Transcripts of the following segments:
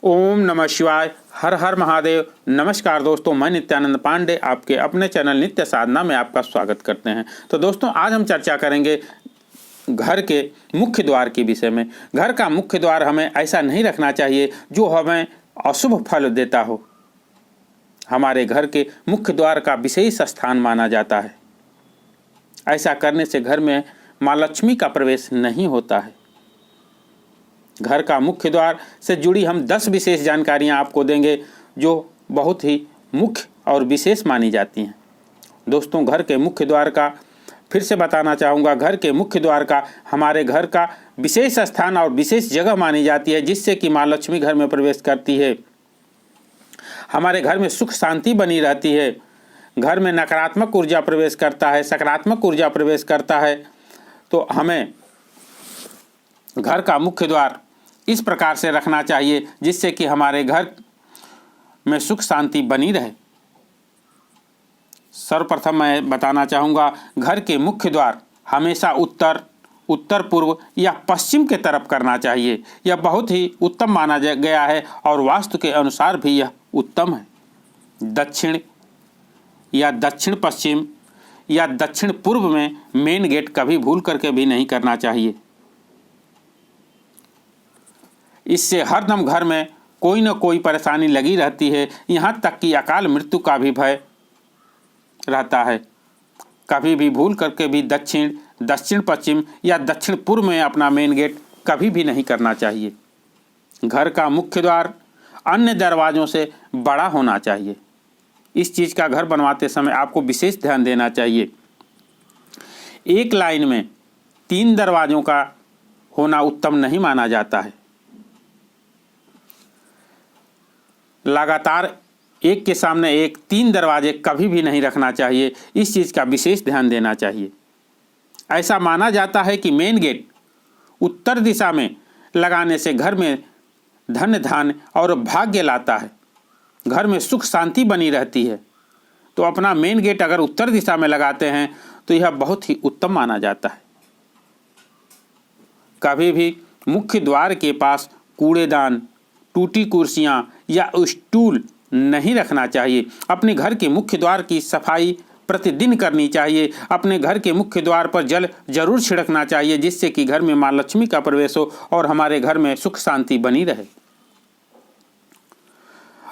ओम नमः शिवाय। हर हर महादेव। नमस्कार दोस्तों, मैं नित्यानंद पांडे आपके अपने चैनल नित्य साधना में आपका स्वागत करते हैं। तो दोस्तों, आज हम चर्चा करेंगे घर के मुख्य द्वार के विषय में। घर का मुख्य द्वार हमें ऐसा नहीं रखना चाहिए जो हमें अशुभ फल देता हो। हमारे घर के मुख्य द्वार का विशेष स्थान माना जाता है। ऐसा करने से घर में माँ लक्ष्मी का प्रवेश नहीं होता है। घर का मुख्य द्वार से जुड़ी हम 10 विशेष जानकारियां आपको देंगे जो बहुत ही मुख्य और विशेष मानी जाती हैं। दोस्तों, घर के मुख्य द्वार का फिर से बताना चाहूँगा, घर के मुख्य द्वार का हमारे घर का विशेष स्थान और विशेष जगह मानी जाती है, जिससे कि माँ लक्ष्मी घर में प्रवेश करती है। हमारे घर में सुख शांति बनी रहती है। घर में नकारात्मक ऊर्जा प्रवेश करता है, सकारात्मक ऊर्जा प्रवेश करता है। तो हमें घर का मुख्य द्वार इस प्रकार से रखना चाहिए जिससे कि हमारे घर में सुख शांति बनी रहे। सर्वप्रथम मैं बताना चाहूँगा, घर के मुख्य द्वार हमेशा उत्तर, उत्तर पूर्व या पश्चिम के तरफ करना चाहिए। यह बहुत ही उत्तम माना गया है और वास्तु के अनुसार भी यह उत्तम है। दक्षिण या दक्षिण पश्चिम या दक्षिण पूर्व में मेन गेट कभी भूल करके भी नहीं करना चाहिए। इससे हरदम घर में कोई न कोई परेशानी लगी रहती है, यहाँ तक कि अकाल मृत्यु का भी भय रहता है। कभी भी भूल करके भी दक्षिण, दक्षिण पश्चिम या दक्षिण पूर्व में अपना मेन गेट कभी भी नहीं करना चाहिए। घर का मुख्य द्वार अन्य दरवाज़ों से बड़ा होना चाहिए। इस चीज़ का घर बनवाते समय आपको विशेष ध्यान देना चाहिए। एक लाइन में 3 दरवाज़ों का होना उत्तम नहीं माना जाता है। लगातार एक के सामने एक 3 दरवाजे कभी भी नहीं रखना चाहिए। इस चीज़ का विशेष ध्यान देना चाहिए। ऐसा माना जाता है कि मेन गेट उत्तर दिशा में लगाने से घर में धन धान्य और भाग्य लाता है। घर में सुख शांति बनी रहती है। तो अपना मेन गेट अगर उत्तर दिशा में लगाते हैं तो यह बहुत ही उत्तम माना जाता है। कभी भी मुख्य द्वार के पास कूड़ेदान, टूटी कुर्सियां या स्टूल नहीं रखना चाहिए। अपने घर के मुख्य द्वार की सफाई प्रतिदिन करनी चाहिए। अपने घर के मुख्य द्वार पर जल जरूर छिड़कना चाहिए, जिससे कि घर में माँ लक्ष्मी का प्रवेश हो और हमारे घर में सुख शांति बनी रहे।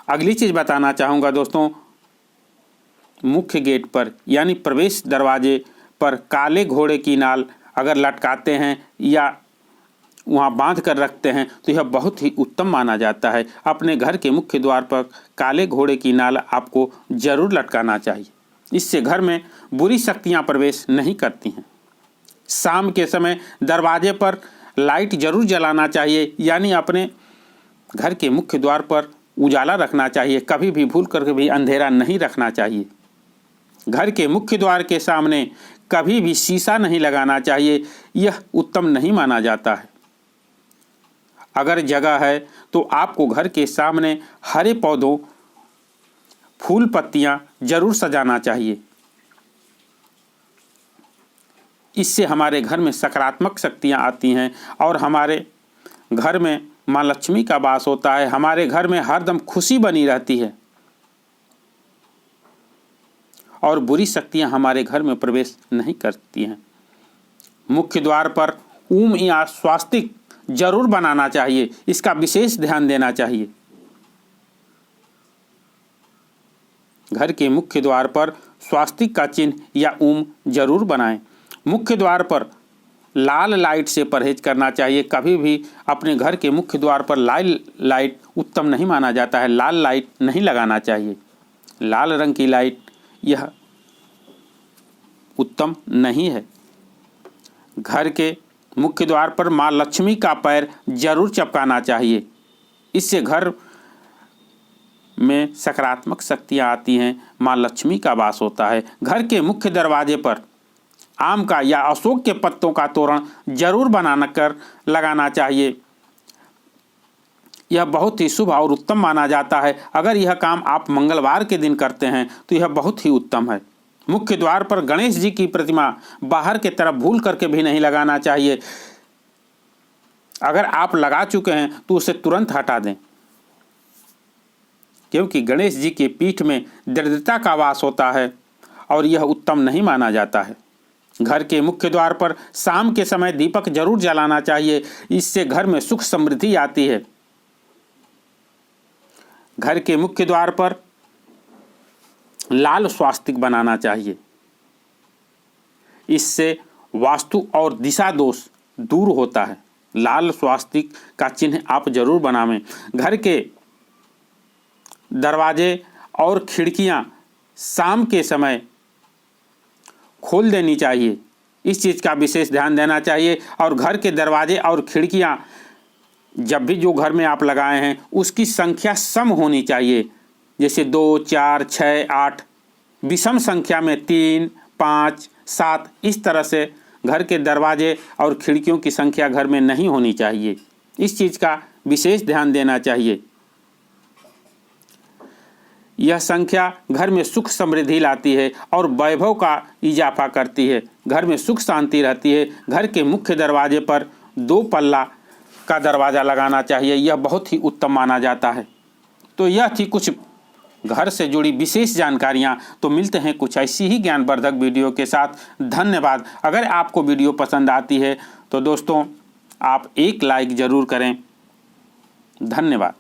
अगली चीज बताना चाहूँगा दोस्तों, मुख्य गेट पर यानी प्रवेश दरवाजे पर काले घोड़े की नाल अगर लटकाते हैं या वहाँ बांध कर रखते हैं तो यह बहुत ही उत्तम माना जाता है। अपने घर के मुख्य द्वार पर काले घोड़े की नाल आपको जरूर लटकाना चाहिए। इससे घर में बुरी शक्तियाँ प्रवेश नहीं करती हैं। शाम के समय दरवाजे पर लाइट जरूर जलाना चाहिए, यानी अपने घर के मुख्य द्वार पर उजाला रखना चाहिए। कभी भी भूल करके भी अंधेरा नहीं रखना चाहिए। घर के मुख्य द्वार के सामने कभी भी शीशा नहीं लगाना चाहिए। यह उत्तम नहीं माना जाता है। अगर जगह है तो आपको घर के सामने हरे पौधों, फूल पत्तियां जरूर सजाना चाहिए। इससे हमारे घर में सकारात्मक शक्तियां आती हैं और हमारे घर में माँ लक्ष्मी का वास होता है। हमारे घर में हरदम खुशी बनी रहती है और बुरी शक्तियां हमारे घर में प्रवेश नहीं करती हैं। मुख्य द्वार पर ओम या स्वास्तिक जरूर बनाना चाहिए। इसका विशेष ध्यान देना चाहिए। घर के मुख्य द्वार पर स्वास्तिक का चिन्ह या ओम जरूर बनाएं। मुख्य द्वार पर लाल लाइट से परहेज करना चाहिए। कभी भी अपने घर के मुख्य द्वार पर लाल लाइट उत्तम नहीं माना जाता है। लाल लाइट नहीं लगाना चाहिए। लाल रंग की लाइट यह उत्तम नहीं है। घर के मुख्य द्वार पर माँ लक्ष्मी का पैर जरूर चिपकाना चाहिए। इससे घर में सकारात्मक शक्तियाँ आती हैं, माँ लक्ष्मी का वास होता है। घर के मुख्य दरवाजे पर आम का या अशोक के पत्तों का तोरण जरूर बना कर लगाना चाहिए। यह बहुत ही शुभ और उत्तम माना जाता है। अगर यह काम आप मंगलवार के दिन करते हैं तो यह बहुत ही उत्तम है। मुख्य द्वार पर गणेश जी की प्रतिमा बाहर की तरफ भूल करके भी नहीं लगाना चाहिए। अगर आप लगा चुके हैं तो उसे तुरंत हटा दें। क्योंकि गणेश जी के पीठ में दरिद्रता का वास होता है और यह उत्तम नहीं माना जाता है। घर के मुख्य द्वार पर शाम के समय दीपक जरूर जलाना चाहिए, इससे घर में सुख समृद्धि आती है। घर के मुख्य द्वार पर लाल स्वास्तिक बनाना चाहिए, इससे वास्तु और दिशा दोष दूर होता है। लाल स्वास्तिक का चिन्ह आप जरूर बनावें। घर के दरवाजे और खिड़कियां शाम के समय खोल देनी चाहिए, इस चीज़ का विशेष ध्यान देना चाहिए। और घर के दरवाजे और खिड़कियां जब भी जो घर में आप लगाए हैं उसकी संख्या सम होनी चाहिए, जैसे 2, 4, 6, 8, विषम संख्या में 3, 5, 7, इस तरह से घर के दरवाजे और खिड़कियों की संख्या घर में नहीं होनी चाहिए। इस चीज़ का विशेष ध्यान देना चाहिए। यह संख्या घर में सुख समृद्धि लाती है और वैभव का इजाफा करती है। घर में सुख शांति रहती है। घर के मुख्य दरवाजे पर 2 पल्ला का दरवाज़ा लगाना चाहिए, यह बहुत ही उत्तम माना जाता है। तो यह थी कुछ घर से जुड़ी विशेष जानकारियाँ। तो मिलते हैं कुछ ऐसी ही ज्ञानवर्धक वीडियो के साथ। धन्यवाद। अगर आपको वीडियो पसंद आती है तो दोस्तों आप एक लाइक ज़रूर करें। धन्यवाद।